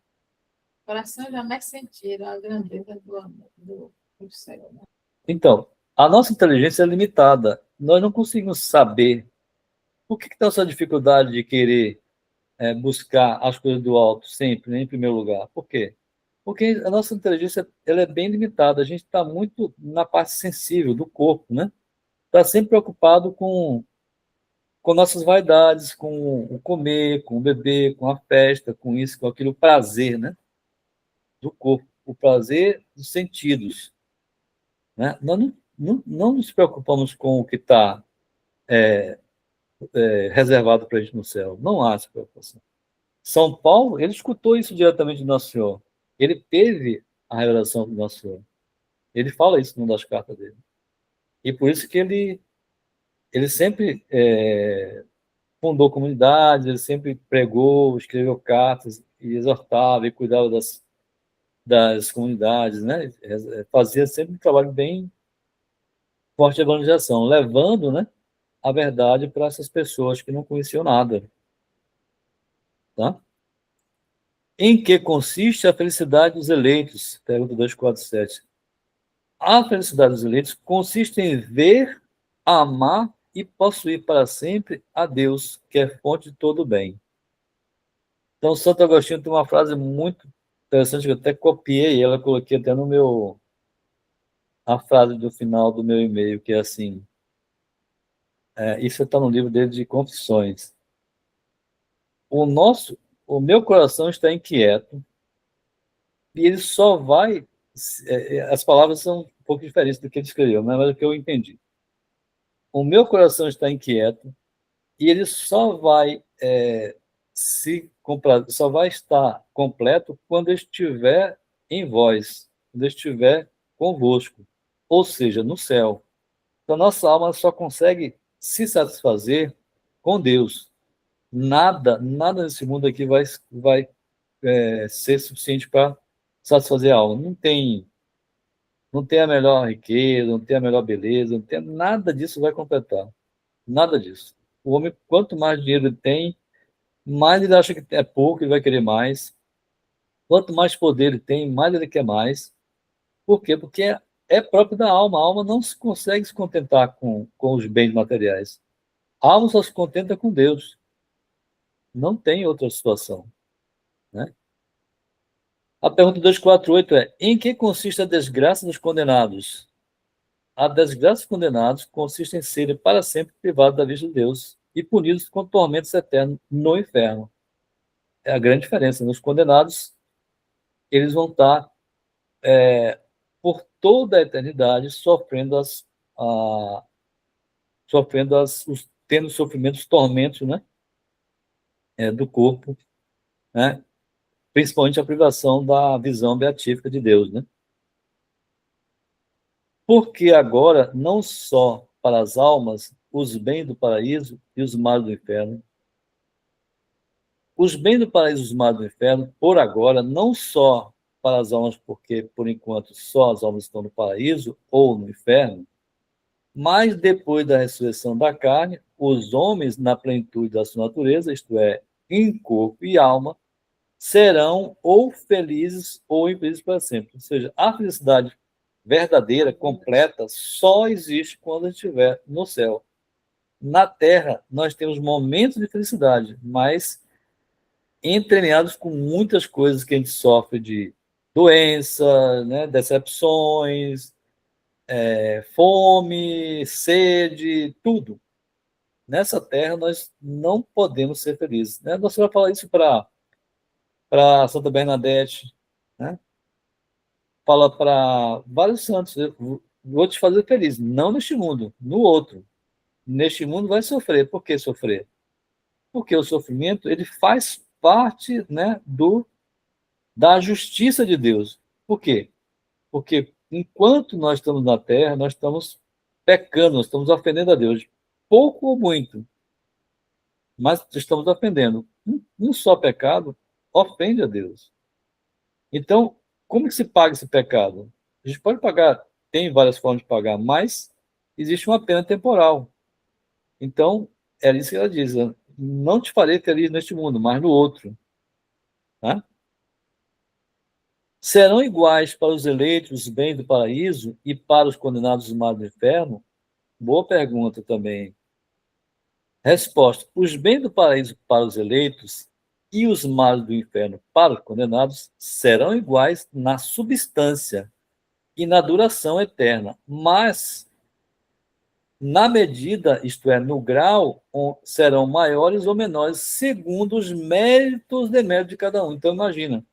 O coração jamais sentiram a grandeza do céu. Né? Então, a nossa inteligência é limitada. Nós não conseguimos saber por que está essa dificuldade de querer buscar as coisas do alto sempre, né, em primeiro lugar. Por quê? Porque a nossa inteligência ela é bem limitada. A gente está muito na parte sensível do corpo, né? Está sempre preocupado com nossas vaidades, com o comer, com o beber, com a festa, com isso, com aquilo, o prazer, né? Do corpo, o prazer dos sentidos, né? Nós não nos preocupamos com o que está reservado para a gente no céu. Não há essa preocupação. São Paulo, ele escutou isso diretamente do Nosso Senhor. Ele teve a revelação do Nosso Senhor. Ele fala isso numa das cartas dele. E por isso que ele sempre fundou comunidades, ele sempre pregou, escreveu cartas e exortava e cuidava das comunidades, né? Fazia sempre um trabalho bem forte de evangelização, levando, né, a verdade para essas pessoas que não conheciam nada. Tá? Em que consiste a felicidade dos eleitos? Pergunta 247. A felicidade dos eleitos consiste em ver, amar e possuir para sempre a Deus, que é fonte de todo o bem. Então, Santo Agostinho tem uma frase muito interessante, que eu até copiei, ela coloquei até a frase do final do meu e-mail, que é assim, isso está no livro dele de Confissões. O meu coração está inquieto e ele só vai... as palavras são um pouco diferentes do que ele escreveu, mas é o que eu entendi. O meu coração está inquieto e ele só vai só vai estar completo quando estiver em vós, quando estiver convosco, ou seja, no céu. Então, nossa alma só consegue se satisfazer com Deus. Nada nesse mundo aqui vai ser suficiente para satisfazer a alma. Não tem a melhor riqueza, não tem a melhor beleza, não tem nada disso vai completar. Nada disso. O homem, quanto mais dinheiro ele tem, mais ele acha que é pouco, ele vai querer mais. Quanto mais poder ele tem, mais ele quer mais. Por quê? Porque é próprio da alma. A alma não se consegue se contentar com os bens materiais. A alma só se contenta com Deus. Não tem outra situação, né? A pergunta 248 é: em que consiste a desgraça dos condenados? A desgraça dos condenados consiste em serem para sempre privados da vista de Deus e punidos com tormentos eternos no inferno. É a grande diferença. Nos condenados, eles vão estar por toda a eternidade sofrendo tendo sofrimentos, tormentos, né, do corpo, né, principalmente a privação da visão beatífica de Deus, né? Porque agora, não só para as almas, os bens do paraíso e os males do inferno. Os bens do paraíso e os males do inferno, por agora, não só para as almas, porque, por enquanto, só as almas estão no paraíso ou no inferno, mas depois da ressurreição da carne, os homens, na plenitude da sua natureza, isto é, em corpo e alma, serão ou felizes ou infelizes para sempre. Ou seja, a felicidade verdadeira, completa, só existe quando a gente estiver no céu. Na Terra, nós temos momentos de felicidade, mas entremeados com muitas coisas que a gente sofre de doença, né, decepções, fome, sede, tudo. Nessa Terra, nós não podemos ser felizes. Né? Você vai falar isso para Santa Bernadette, né? Fala para vários santos: eu vou te fazer feliz, não neste mundo, no outro. Neste mundo vai sofrer. Por que sofrer? Porque o sofrimento ele faz parte, né, da justiça de Deus. Por quê? Porque enquanto nós estamos na Terra, nós estamos pecando, nós estamos ofendendo a Deus, pouco ou muito, mas estamos ofendendo. Um só pecado ofende a Deus. Então, como que se paga esse pecado? A gente pode pagar, tem várias formas de pagar, mas existe uma pena temporal. Então, é isso que ela diz: não te farei feliz neste mundo, mas no outro. Tá? Serão iguais para os eleitos os bens do paraíso e para os condenados os males do inferno? Boa pergunta também. Resposta: os bens do paraíso para os eleitos e os males do inferno para os condenados serão iguais na substância e na duração eterna, mas na medida, isto é, no grau, serão maiores ou menores segundo os méritos e deméritos de cada um. Então, imagina,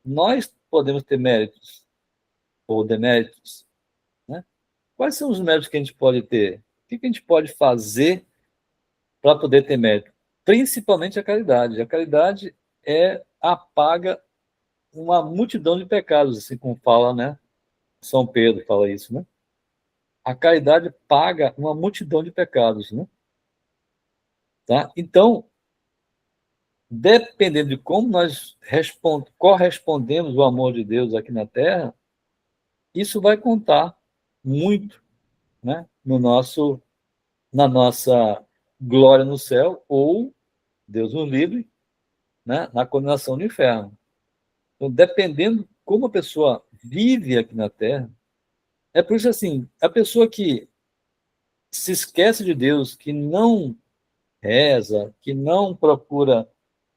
nós podemos ter méritos ou deméritos, né? Quais são os méritos que a gente pode ter? O que a gente pode fazer para poder ter mérito? Principalmente a caridade. A caridade apaga uma multidão de pecados, assim como fala, né? São Pedro fala isso, né? A caridade paga uma multidão de pecados, né? Tá? Então, dependendo de como nós correspondemos ao amor de Deus aqui na Terra, isso vai contar muito, né? Na nossa glória no céu, ou, Deus nos livre, né, na condenação do inferno. Então, dependendo como a pessoa vive aqui na Terra, é por isso assim, a pessoa que se esquece de Deus, que não reza, que não procura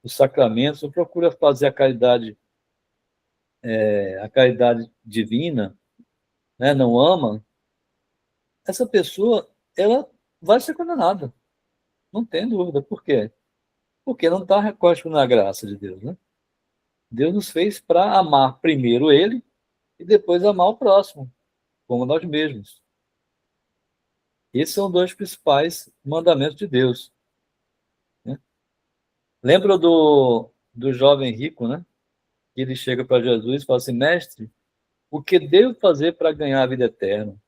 os sacramentos, não procura fazer a caridade divina, né, não ama, essa pessoa ela vai ser condenada. Não tem dúvida. Por quê? Porque não está correspondendo à graça de Deus, né? Deus nos fez para amar primeiro Ele e depois amar o próximo, como nós mesmos. Esses são dois principais mandamentos de Deus, né? Lembra do jovem rico, né? Que ele chega para Jesus e fala assim: mestre, o que devo fazer para ganhar a vida eterna?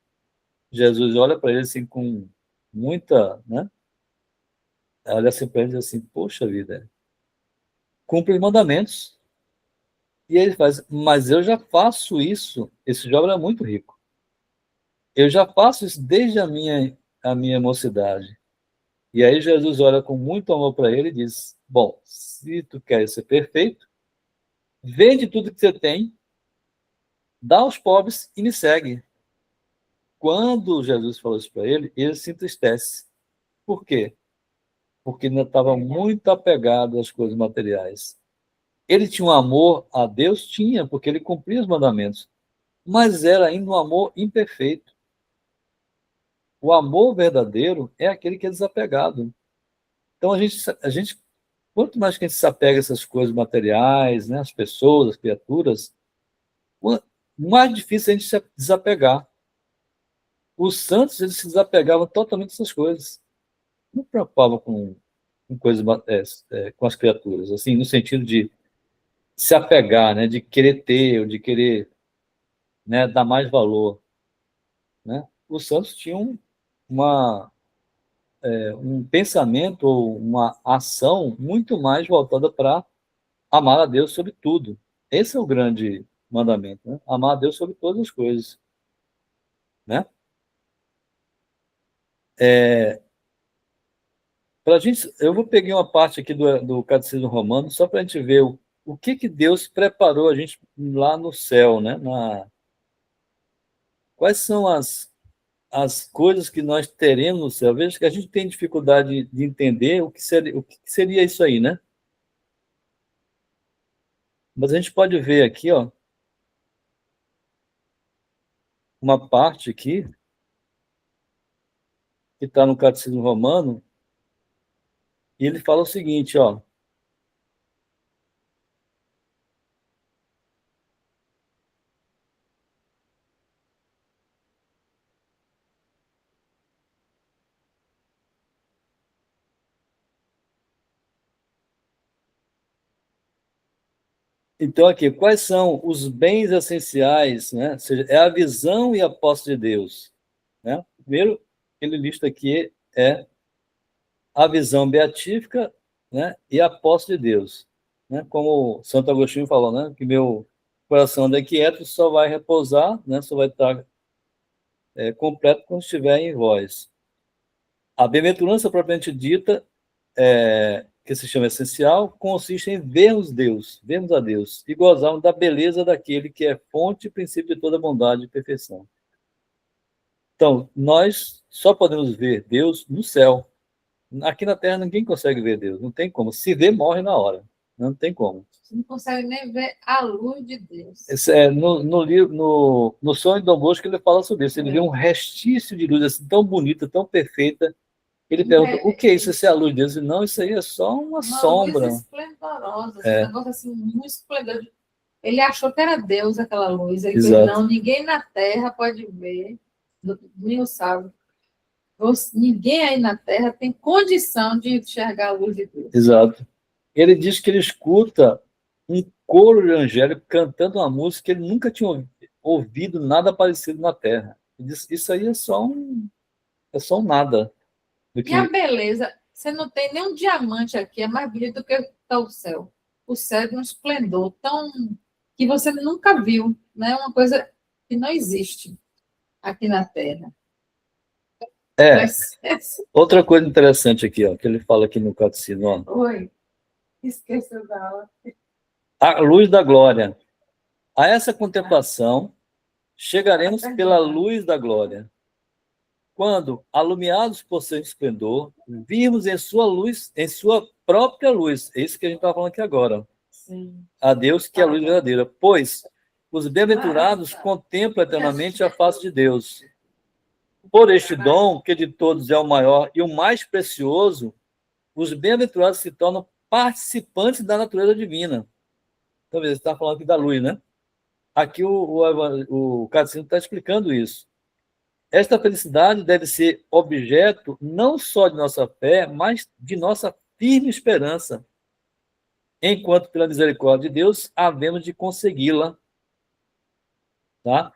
Jesus olha para ele assim com muita, né? Olha assim para ele e diz assim: poxa vida, cumpre os mandamentos. E ele faz: mas eu já faço isso. Esse jovem é muito rico. Eu já faço isso desde a minha mocidade. E aí Jesus olha com muito amor para ele e diz: bom, se tu queres ser perfeito, vende tudo que você tem, dá aos pobres e me segue. quando Jesus falou isso para ele se entristece. Por quê? Porque ele estava muito apegado às coisas materiais. Ele tinha um amor a Deus? Tinha, porque ele cumpria os mandamentos. Mas era ainda um amor imperfeito. O amor verdadeiro é aquele que é desapegado. Então, quanto mais que a gente se apega a essas coisas materiais, né, as pessoas, as criaturas, mais difícil é a gente se desapegar. Os santos, eles se desapegavam totalmente dessas coisas. Não se preocupavam com coisas, com as criaturas, assim, no sentido de se apegar, né, de querer ter, ou de querer, né, dar mais valor, né? Os santos tinham uma, um pensamento ou uma ação muito mais voltada para amar a Deus sobre tudo. Esse é o grande mandamento, né? Amar a Deus sobre todas as coisas, né? Eu vou pegar uma parte aqui do Catecismo Romano só para a gente ver o que Deus preparou a gente lá no céu, né? Quais são as coisas que nós teremos no céu? Veja que a gente tem dificuldade de entender o que seria isso aí, né? Mas a gente pode ver aqui, ó, uma parte aqui que está no Catecismo Romano, e ele fala o seguinte, ó. Então, aqui, quais são os bens essenciais, né? Ou seja, é a visão e a posse de Deus, né? Primeiro, ele lista aqui é a visão beatífica, né? E a posse de Deus, né? Como Santo Agostinho falou, né? Que meu coração anda quieto só vai repousar, né? Só vai estar completo quando estiver em vós. A bem-aventurança propriamente dita que se chama essencial, consiste em vermos a Deus e gozarmos da beleza daquele que é fonte e princípio de toda bondade e perfeição. Então, nós só podemos ver Deus no céu. Aqui na Terra ninguém consegue ver Deus, não tem como. Se vê, morre na hora. Não tem como. Você não consegue nem ver a luz de Deus. No Sonho de Dom Bosco ele fala sobre isso. Ele vê um restício de luz assim, tão bonita, tão perfeita. Ele pergunta, o que é isso? Isso é a luz de Deus? E não, isso aí é só uma sombra. Luz esplendorosa, um negócio assim, muito esplendoroso. Ele achou que era Deus aquela luz. Ele disse, não, ninguém na Terra pode ver, nem o sábio. Ninguém aí na Terra tem condição de enxergar a luz de Deus. Exato. Ele diz que ele escuta um coro de angélico cantando uma música que ele nunca tinha ouvido nada parecido na Terra. Ele diz, isso aí é só um nada. E a beleza, você não tem nem um diamante aqui, é mais bonito do que está o céu. O céu é de um esplendor tão que você nunca viu, né? Uma coisa que não existe aqui na Terra. Outra coisa interessante aqui, ó, que ele fala aqui no Catecismo. Ó. Oi, esqueceu da aula. A luz da glória. A essa contemplação chegaremos pela luz da glória. Quando, alumiados por seu esplendor, vimos em sua luz, em sua própria luz. É isso que a gente está falando aqui agora. Sim. A Deus que é a luz verdadeira. Pois os bem-aventurados contemplam eternamente a face de Deus. Por este dom, que de todos é o maior e o mais precioso, os bem-aventurados se tornam participantes da natureza divina. Então, você está falando aqui da luz, né? Aqui o Catecismo está explicando isso. Esta felicidade deve ser objeto não só de nossa fé, mas de nossa firme esperança, enquanto, pela misericórdia de Deus, havemos de consegui-la. Tá?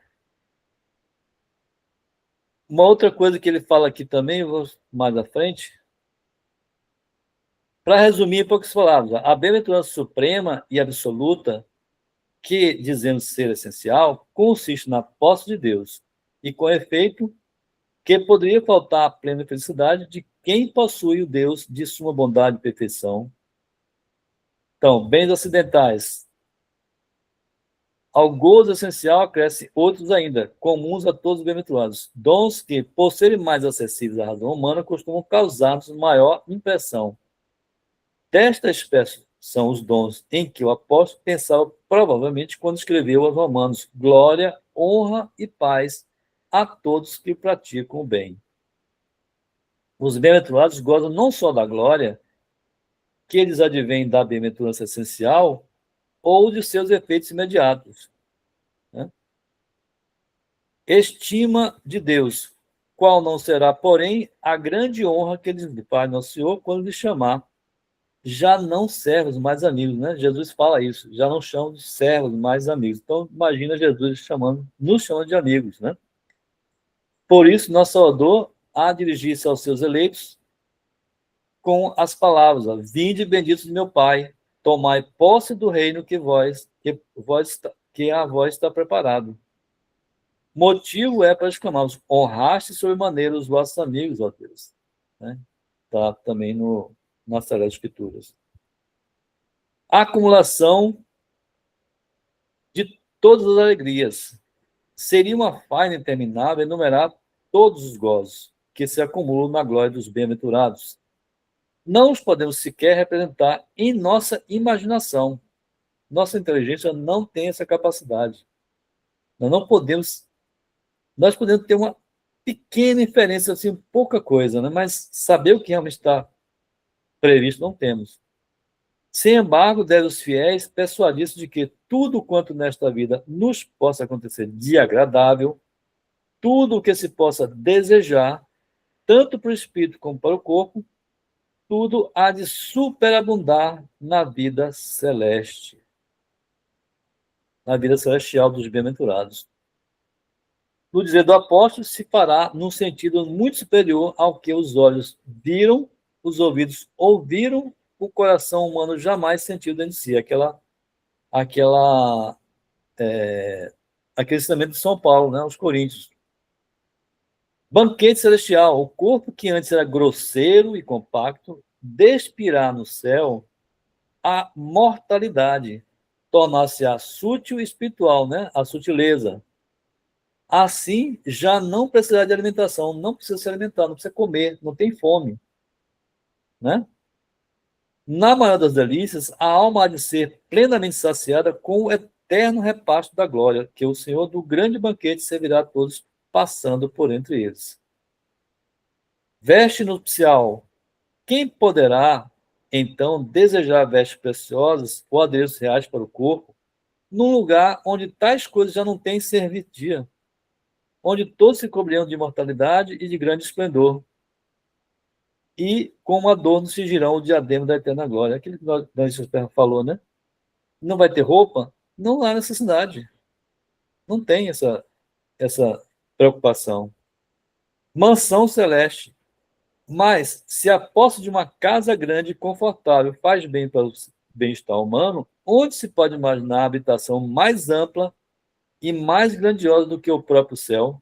Uma outra coisa que ele fala aqui também, vou mais à frente, para resumir em poucas palavras, a bem-aventurança suprema e absoluta, que dizemos ser essencial, consiste na posse de Deus, e com efeito, que poderia faltar a plena felicidade de quem possui o Deus de suma bondade e perfeição. Então, bens ocidentais. Ao gozo essencial acresce outros ainda, comuns a todos os bem-aventurados. Dons que, por serem mais acessíveis à razão humana, costumam causar-nos maior impressão. Desta espécie são os dons em que o apóstolo pensava provavelmente quando escreveu aos Romanos: glória, honra e paz a todos que praticam o bem. Os bem-aventurados gozam não só da glória, que eles advêm da bem-aventurança essencial, ou de seus efeitos imediatos. Né? Estima de Deus, qual não será, porém, a grande honra que lhes faz nosso Senhor quando lhe chamar, já não servos, mais amigos, né? Jesus fala isso, já não chamam de servos, mais amigos. Então, imagina Jesus nos chamando de amigos, né? Por isso, nosso Salvador há dirigir-se aos seus eleitos com as palavras: vinde benditos de meu Pai, tomai posse do reino que a vós está preparado. Motivo é para exclamarmos: honraste sobremaneira os vossos amigos, ó Deus. Né? Está também nas Sagradas Escrituras. A acumulação de todas as alegrias. Seria uma faina interminável enumerar todos os gozos que se acumulam na glória dos bem-aventurados. Não os podemos sequer representar em nossa imaginação. Nossa inteligência não tem essa capacidade. Nós podemos ter uma pequena inferência, assim, pouca coisa, né? Mas saber o que realmente está previsto, não temos. Sem embargo, deve os fiéis persuadir-se de que tudo quanto nesta vida nos possa acontecer de agradável, tudo o que se possa desejar, tanto para o espírito como para o corpo, tudo há de superabundar na vida celeste, na vida celestial dos bem-aventurados. No dizer do apóstolo, se fará num sentido muito superior ao que os olhos viram, os ouvidos ouviram, o coração humano jamais sentiu dentro de si. Aquele ensinamento de São Paulo, né, aos Coríntios. Banquete celestial, o corpo que antes era grosseiro e compacto, despirá no céu a mortalidade, tornar-se-á sútil e espiritual, né, a sutileza. Assim, já não precisará de alimentação, não precisa se alimentar, não precisa comer, não tem fome. Né? Na maior das delícias, a alma há de ser plenamente saciada com o eterno repasto da glória, que o Senhor do grande banquete servirá a todos, passando por entre eles. Veste nupcial. Quem poderá, então, desejar vestes preciosas ou adereços reais para o corpo, num lugar onde tais coisas já não têm serventia, onde todos se cobrirão de imortalidade e de grande esplendor, e como adorno cingirão o diadema da eterna glória. Aquilo que Daniel falou, né? Não vai ter roupa? Não há necessidade. Não tem essa preocupação. Mansão celeste. Mas, se a posse de uma casa grande e confortável faz bem para o bem-estar humano, onde se pode imaginar a habitação mais ampla e mais grandiosa do que o próprio céu,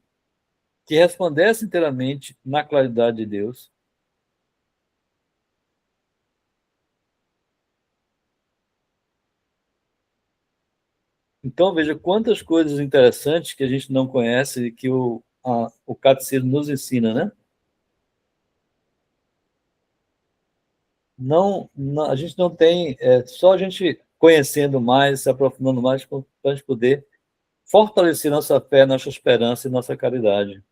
que resplandece inteiramente na claridade de Deus? Então, veja quantas coisas interessantes que a gente não conhece e que o catecismo nos ensina, né? Não, a gente não tem, só a gente conhecendo mais, se aprofundando mais, para a gente poder fortalecer nossa fé, nossa esperança e nossa caridade.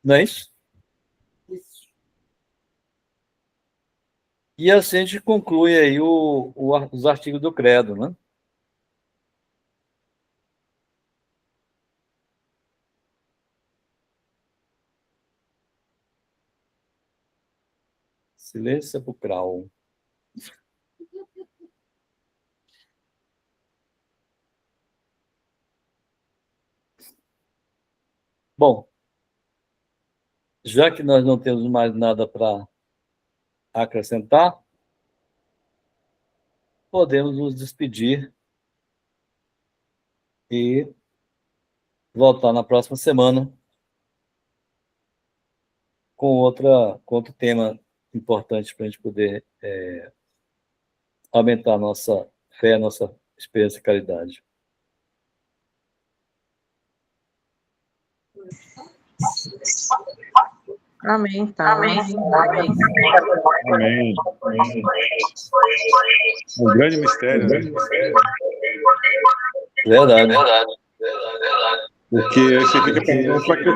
Não é isso? E assim a gente conclui aí os artigos do Credo, né? Silêncio sepulcral. Bom, já que nós não temos mais nada para acrescentar, podemos nos despedir e voltar na próxima semana com outro tema importante para a gente poder aumentar a nossa fé, a nossa esperança e caridade. Amém, então. Amém. Um grande mistério, né? Verdade. Porque você fica pensando para que